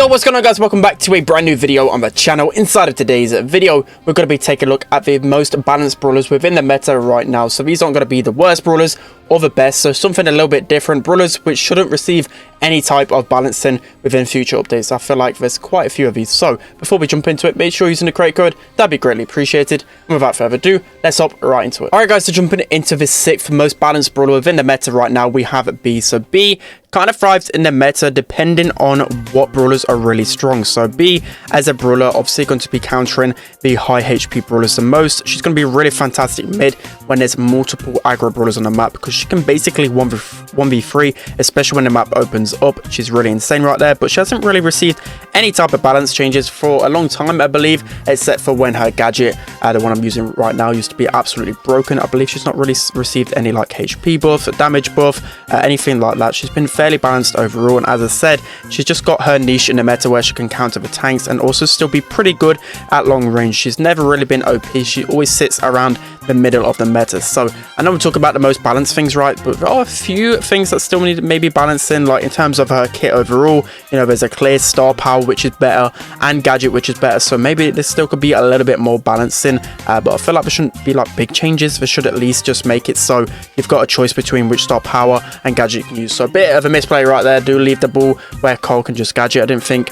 Yo, what's going on, guys? Welcome back to a brand new video on the channel. Inside of today's video, we're going to be taking a look at the most balanced brawlers within the meta right now. So these aren't going to be the worst brawlers or the best, so something a little bit different. Brawlers which shouldn't receive any type of balancing within future updates. I feel like there's quite a few of these. So before we jump into it, make sure you're using the create code. That'd be greatly appreciated. And without further ado, let's hop right into it. Alright guys, so jumping into the 6th most balanced brawler within the meta right now, we have B. So B kind of thrives in the meta depending on what brawlers are really strong. So B, as a brawler, obviously going to be countering the high HP brawlers the most. She's going to be really fantastic mid when there's multiple aggro brawlers on the map, because she can basically 1v3, especially when the map opens up. She's really insane right there, but she hasn't really received any type of balance changes for a long time, I believe, except for when her gadget, the one I'm using right now, used to be absolutely broken. I believe she's not really received any like HP buff, damage buff, anything like that. She's been fairly balanced overall, and as I said, she's just got her niche in the meta where she can counter the tanks and also still be pretty good at long range. She's never really been OP. She always sits around the middle of the meta. So I know we talk about the most balanced things, right, but there are a few things that still need maybe balancing, like in terms of her kit overall. You know, there's a clear star power which is better and gadget which is better, so maybe this still could be a little bit more balancing, but I feel like there shouldn't be like big changes. They should at least just make it so you've got a choice between which star power and gadget you can use. So a bit of a misplay right there. Do leave the ball where Cole can just gadget. I didn't think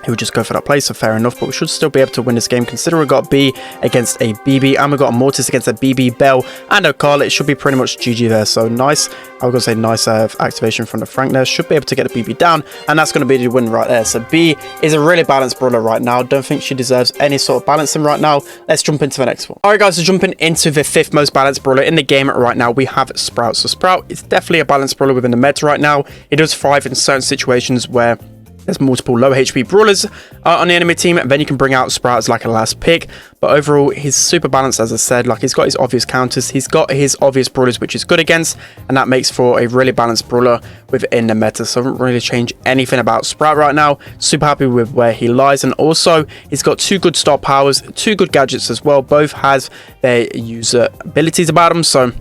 he would just go for that play, so fair enough, but we should still be able to win this game considering we got B against a BB and we got a Mortis against a BB, Bell and a Carl. It should be pretty much GG there. So nice, I was gonna say nice activation from the Frank there. Should be able to get the BB down, and that's going to be the win right there. So B is a really balanced brawler right now. Don't think she deserves any sort of balancing right now. Let's jump into the next one. All right guys, so jumping into the 5th most balanced brawler in the game right now, we have Sprout. So Sprout is definitely a balanced brawler within the meta right now. It does thrive in certain situations where there's multiple low HP brawlers on the enemy team, and then you can bring out Sprout as like a last pick. But overall, he's super balanced, as I said. Like, he's got his obvious counters, he's got his obvious brawlers which is good against, and that makes for a really balanced brawler within the meta. So I don't really change anything about Sprout right now. Super happy with where he lies, and also he's got 2 good star powers, 2 good gadgets as well. Both has their user abilities about them, so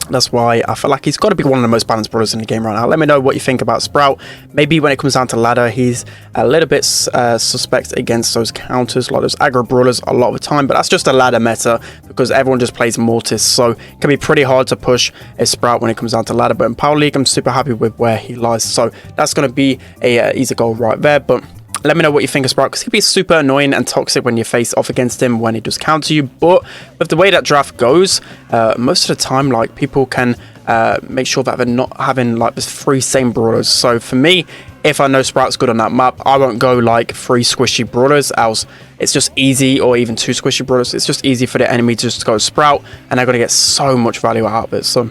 that's why I feel like he's got to be one of the most balanced brawlers in the game right now. Let me know what you think about Sprout. Maybe when it comes down to ladder, he's a little bit suspect against those counters, like those aggro brawlers a lot of the time, but that's just a ladder meta because everyone just plays Mortis, so it can be pretty hard to push a Sprout when it comes down to ladder. But in Power League, I'm super happy with where he lies, so that's going to be a easy goal right there. But let me know what you think of Sprout, because he can be super annoying and toxic when you face off against him when he does counter you. But with the way that draft goes, most of the time, like, people can make sure that they're not having like the 3 same brawlers. So for me, if I know Sprout's good on that map, I won't go like 3 squishy brawlers, else it's just easy, or even 2 squishy brawlers. It's just easy for the enemy to just go Sprout, and they're going to get so much value out of it. So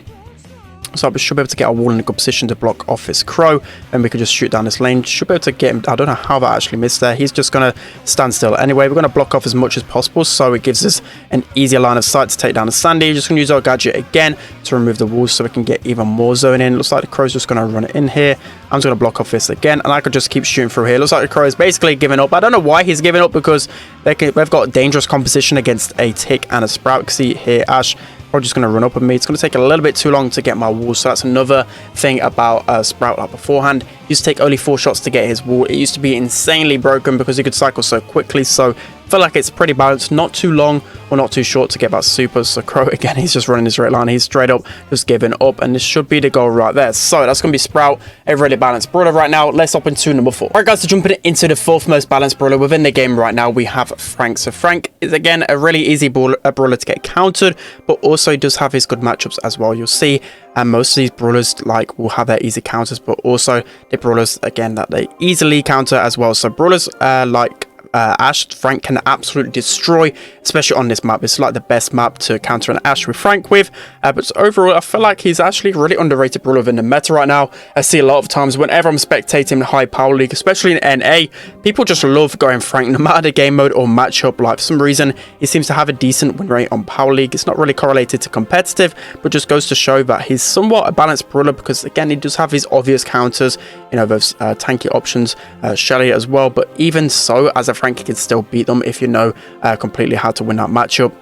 I should be able to get a wall in a good position to block off this Crow, and we could just shoot down this lane. Should be able to get him. I don't know how that actually missed there. He's just going to stand still. Anyway, we're going to block off as much as possible, so it gives us an easier line of sight to take down the Sandy. Just going to use our gadget again to remove the walls so we can get even more zone in. Looks like the Crow's just going to run it in here. I'm just going to block off this again, and I could just keep shooting through here. Looks like the Crow is basically giving up. I don't know why he's giving up, because they've got dangerous composition against a Tick and a Sprout. See here, Ash probably just going to run up on me. It's going to take a little bit too long to get my wall, so that's another thing about Sprout. Like beforehand, he used to take only 4 shots to get his wall. It used to be insanely broken because he could cycle so quickly. So I feel like it's pretty balanced, not too long or not too short to get that super. So Crow again, he's just running his straight line. He's straight up just giving up, and this should be the goal right there. So that's going to be Sprout, a really balanced brawler right now. Let's hop into number 4. All right guys, so jumping into the 4th most balanced brawler within the game right now, we have Frank. So Frank is again a really easy brawler to get countered, but also does have his good matchups as well. You'll see, and most of these brawlers like will have their easy counters, but also the brawlers again that they easily counter as well. So brawlers like Ash, Frank can absolutely destroy, especially on this map. It's like the best map to counter an Ash with Frank with, but overall I feel like he's actually a really underrated brawler in the meta right now. I see a lot of times whenever I'm spectating high Power League, especially in NA, people just love going Frank no matter the game mode or matchup. Like, for some reason he seems to have a decent win rate on Power League. It's not really correlated to competitive, but just goes to show that he's somewhat a balanced brawler, because again he does have his obvious counters, you know, those tanky options, Shelly as well. But even so, as a Frank, can still beat them if you know completely how to win that matchup.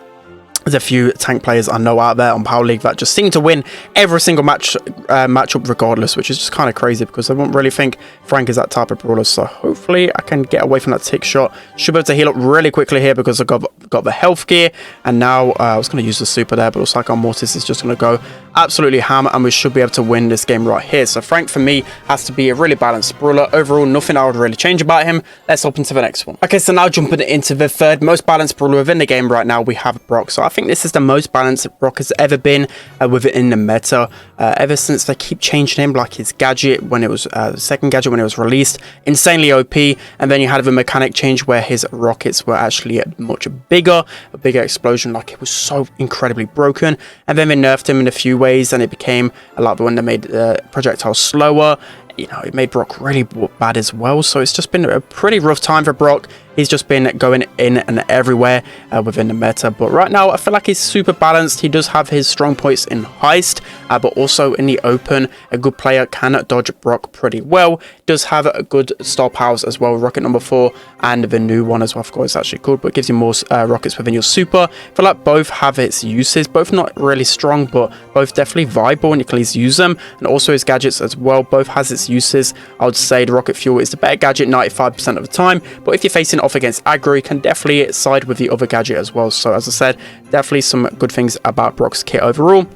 There's a few tank players I know out there on Power League that just seem to win every single matchup regardless, which is just kind of crazy because I won't really think Frank is that type of brawler. So hopefully I can get away from that tick shot. Should be able to heal up really quickly here because I got the health gear, and now I was going to use the super there, but looks like our Mortis is just going to go absolutely hammer, and we should be able to win this game right here. So Frank for me has to be a really balanced brawler. Overall, nothing I would really change about him. Let's hop into the next one. Okay, so now jumping into the third most balanced brawler within the game right now, we have Brock. So I think this is the most balanced Brock has ever been within the meta, ever since they keep changing him, like his gadget when it was the second gadget when it was released, insanely OP, and then you had the mechanic change where his rockets were actually much bigger, a bigger explosion, like it was so incredibly broken, and then they nerfed him in a few ways, and it became a lot when they made projectiles slower. You know, it made Brock really bad as well. So it's just been a pretty rough time for Brock. He's just been going in and everywhere within the meta. But right now, I feel like he's super balanced. He does have his strong points in Heist, but also in the open. A good player can dodge Brock pretty well. Does have a good star powers as well. Rocket number 4 and the new one as well. Of course, it's actually good, but it gives you more rockets within your super. I feel like both have its uses. Both not really strong, but both definitely viable, and you can at least use them. And also his gadgets as well. Both has its uses. I would say the rocket fuel is the better gadget 95% of the time, but if you're facing off against aggro, you can definitely side with the other gadget as well. So as I said, definitely some good things about Brock's kit overall.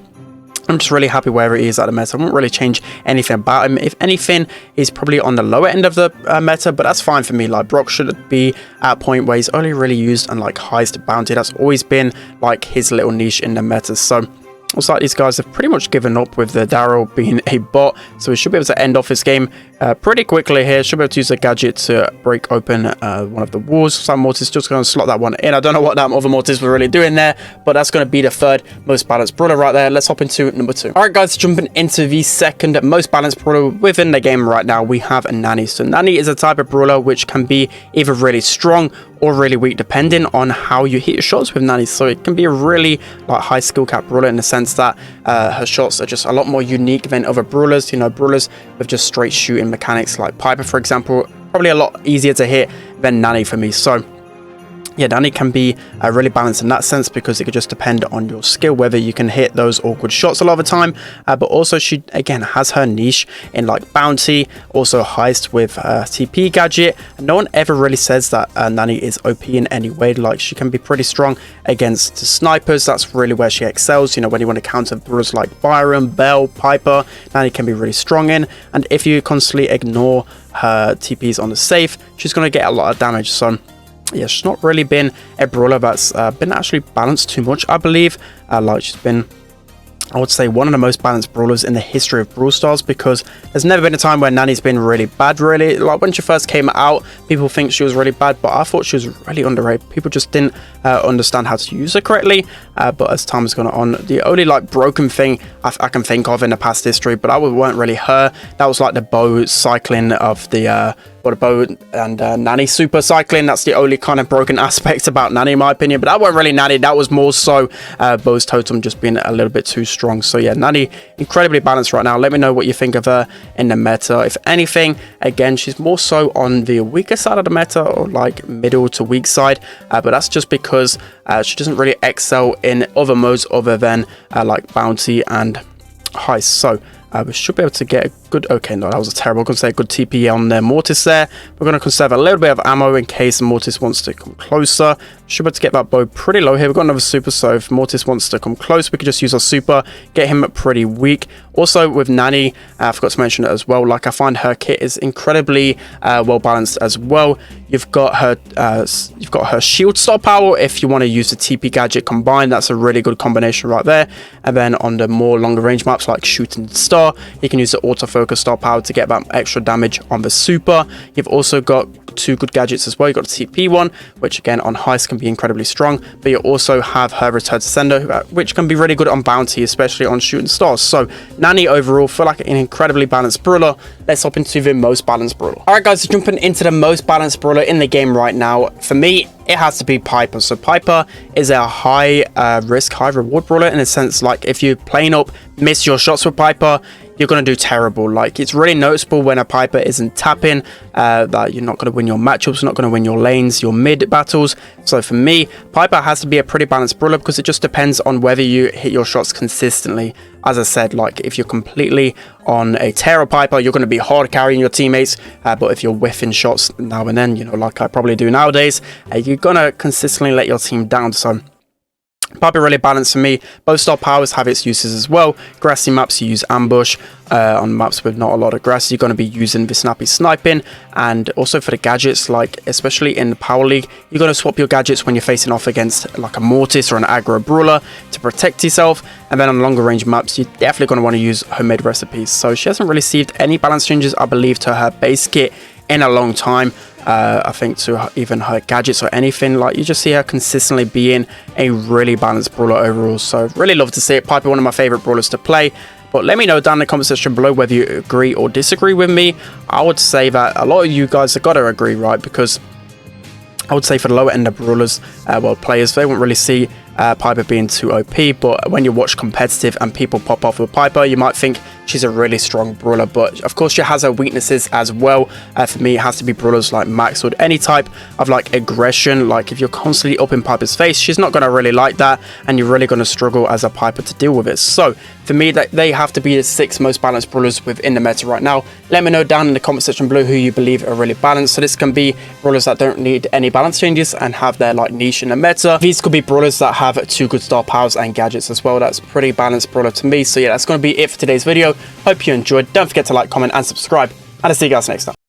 I'm just really happy wherever he is at the meta. I won't really change anything about him. If anything, he's probably on the lower end of the meta, but that's fine for me. Like, Brock should be at a point where he's only really used on like Heist Bounty. That's always been like his little niche in the meta. So looks like these guys have pretty much given up with the Daryl being a bot, so we should be able to end off this game pretty quickly here. Should be able to use the gadget to break open one of the walls. Some Mortis just going to slot that one in. I don't know what that other Mortis were really doing there, but that's going to be the third most balanced brawler right there. Let's hop into number 2. All right, guys, jumping into the second most balanced brawler within the game right now, we have Nani. So Nani is a type of brawler which can be either really strong or really weak depending on how you hit your shots with Nani. So it can be a really like high skill cap brawler in the sense that her shots are just a lot more unique than other brawlers. You know, brawlers with just straight shooting mechanics like Piper, for example, probably a lot easier to hit than Nani for me. So yeah, Nani can be really balanced in that sense because it could just depend on your skill whether you can hit those awkward shots a lot of the time, but also she again has her niche in like Bounty, also Heist with TP gadget. And no one ever really says that Nani is OP in any way. Like, she can be pretty strong against snipers. That's really where she excels. You know, when you want to counter brawlers like Byron, Bell, Piper, Nani can be really strong in, and if you constantly ignore her TPs on the safe, she's going to get a lot of damage. So yeah, she's not really been a brawler that's been actually balanced too much, I believe. Like, she's been, I would say, one of the most balanced brawlers in the history of Brawl Stars, because there's never been a time where Nani's been really bad, really. Like, when she first came out, people think she was really bad, but I thought she was really underrated. People just didn't understand how to use her correctly, but as time has gone on, the only like broken thing I can think of in the past history, but that weren't really her. That was like the bow cycling of the bow and Nani super cycling. That's the only kind of broken aspect about Nani, in my opinion, but that wasn't really Nani. That was more so Bow's totem just being a little bit too strong. So yeah, Nani incredibly balanced right now. Let me know what you think of her in the meta. If anything, again, she's more so on the weaker side of the meta, or like middle to weak side, but that's just because she doesn't really excel in other modes other than like Bounty and Heist. So we should be able to get a good, okay, no, that was a terrible, I'm going to say a good TP on the Mortis there. We're going to conserve a little bit of ammo in case Mortis wants to come closer. Should be able to get that bow pretty low here. We've got another super, so if Mortis wants to come close, we could just use our super, get him pretty weak. Also with Nani, I forgot to mention it as well, like, I find her kit is incredibly well balanced as well. You've got her shield star power if you want to use the TP gadget combined. That's a really good combination right there. And then on the more longer range maps like Shooting Star, you can use the autofocus star power to get that extra damage on the super. You've also got two good gadgets as well. You've got the TP one, which again on Heist can be incredibly strong, but you also have her Return to Sender, which can be really good on Bounty, especially on Shooting Stars. So Nani overall feel like an incredibly balanced brawler. Let's hop into the most balanced brawler. All right, guys, so jumping into the most balanced brawler in the game right now, for me, it has to be Piper. So Piper is a high risk, high reward brawler in a sense, like if you're playing up, miss your shots with Piper, you're going to do terrible. Like, it's really noticeable when a Piper isn't tapping, that you're not going to win your matchups, not going to win your lanes, your mid battles. So for me, Piper has to be a pretty balanced brawler, because it just depends on whether you hit your shots consistently. As I said, like, if you're completely on a terror Piper, you're going to be hard carrying your teammates, but if you're whiffing shots now and then, you know, like I probably do nowadays, you're going to consistently let your team down. So Piper really balanced for me. Both star powers have its uses as well. Grassy maps, you use ambush. On maps with not a lot of grass, you're going to be using the snappy sniping. And also for the gadgets, like especially in the Power League, you're going to swap your gadgets when you're facing off against like a Mortis or an aggro brawler to protect yourself. And then on longer range maps, you're definitely going to want to use homemade recipes. So she hasn't received any balance changes, I believe, to her base kit in a long time. I think to even her gadgets or anything. Like, you just see her consistently being a really balanced brawler overall. So really love to see it. Piper, one of my favorite brawlers to play. But let me know down in the comment section below whether you agree or disagree with me. I would say that a lot of you guys have got to agree, right? Because I would say for the lower end of brawlers, well, players, they won't really see Piper being too OP. But when you watch competitive and people pop off with Piper, you might think she's a really strong brawler, but of course she has her weaknesses as well. For me, it has to be brawlers like Max or any type of like aggression. Like, if you're constantly up in Piper's face, she's not going to really like that, and you're really going to struggle as a Piper to deal with it. So for me, that they have to be the 6 most balanced brawlers within the meta right now. Let me know down in the comment section below who you believe are really balanced. So this can be brawlers that don't need any balance changes and have their like niche in the meta. These could be brawlers that have 2 good star powers and gadgets as well. That's pretty balanced brawler to me. So yeah, that's going to be it for today's video. Hope you enjoyed. Don't forget to like, comment, and subscribe, and I'll see you guys next time.